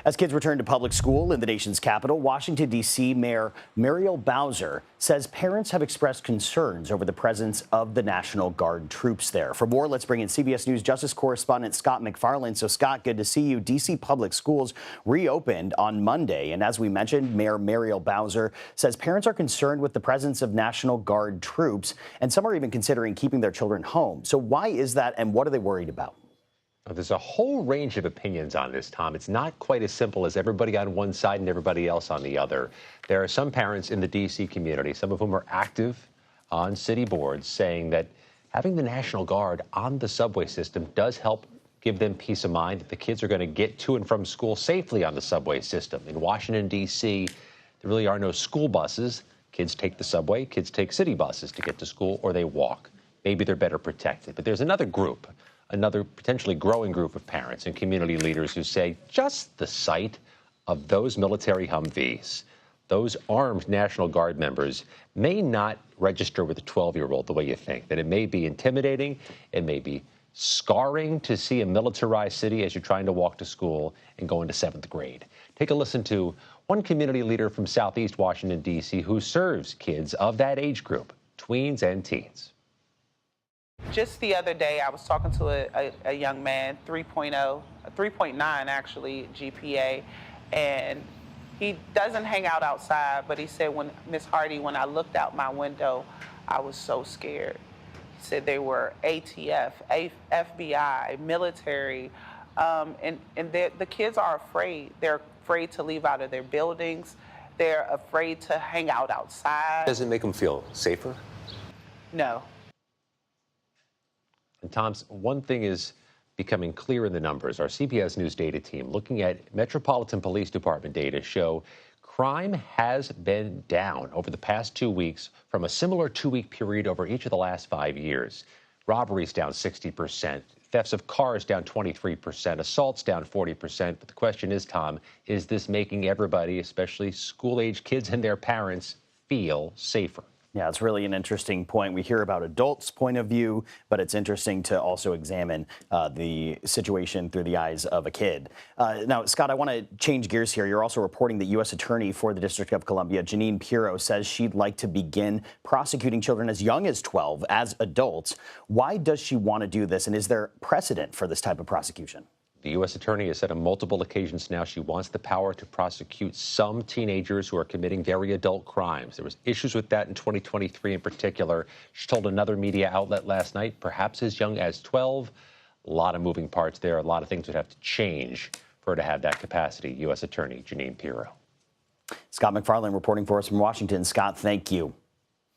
As kids return to public school in the nation's capital, Washington, D.C. Mayor Muriel Bowser says parents have expressed concerns over the presence of the National Guard troops there. For more, let's bring in CBS News Justice correspondent Scott MacFarlane. So, Scott, good to see you. D.C. public schools reopened on Monday. And as we mentioned, Mayor Muriel Bowser says parents are concerned with the presence of National Guard troops, and some are even considering keeping their children home. So why is that, and what are they worried about? There's a whole range of opinions on this, Tom. It's not quite as simple as everybody on one side and everybody else on the other. There are some parents in the D.C. community, some of whom are active on city boards, saying that having the National Guard on the subway system does help give them peace of mind that the kids are going to get to and from school safely on the subway system. In Washington, D.C., there really are no school buses. Kids take the subway, kids take city buses to get to school, or they walk. Maybe they're better protected. But there's another group, another potentially growing group of parents and community leaders who say just the sight of those military Humvees, those armed National Guard members, may not register with a 12-year-old the way you think, that it may be intimidating, it may be scarring to see a militarized city as you're trying to walk to school and go into 7th grade. Take a listen to one community leader from Southeast Washington, D.C., who serves kids of that age group, tweens and teens. Just the other day, I was talking to a young man, 3.9 actually, GPA, and he doesn't hang out outside, but he said, when Miss Hardy, when I looked out my window, I was so scared. He said they were ATF, FBI, military, and the kids are afraid. They're afraid to leave out of their buildings. They're afraid to hang out outside. Does it make them feel safer? No. And Tom's, one thing is becoming clear in the numbers. Our CBS News data team looking at Metropolitan Police Department data show crime has been down over the past 2 weeks from a similar 2-week period over each of the last 5 years. Robberies down 60%, thefts of cars down 23%, assaults down 40%. But the question is, Tom, is this making everybody, especially school-age kids and their parents, feel safer? Yeah, it's really an interesting point. We hear about adults' point of view, but it's interesting to also examine the situation through the eyes of a kid. Now, Scott, I want to change gears here. You're also reporting that U.S. Attorney for the District of Columbia, Jeanine Pirro, says she'd like to begin prosecuting children as young as 12 as adults. Why does she want to do this, and is there precedent for this type of prosecution? The U.S. Attorney has said on multiple occasions now she wants the power to prosecute some teenagers who are committing very adult crimes. There was issues with that in 2023 in particular. She told another media outlet last night, perhaps as young as 12. A lot of moving parts there. A lot of things would have to change for her to have that capacity. U.S. Attorney Jeanine Pirro. Scott MacFarlane reporting for us from Washington. Scott, thank you.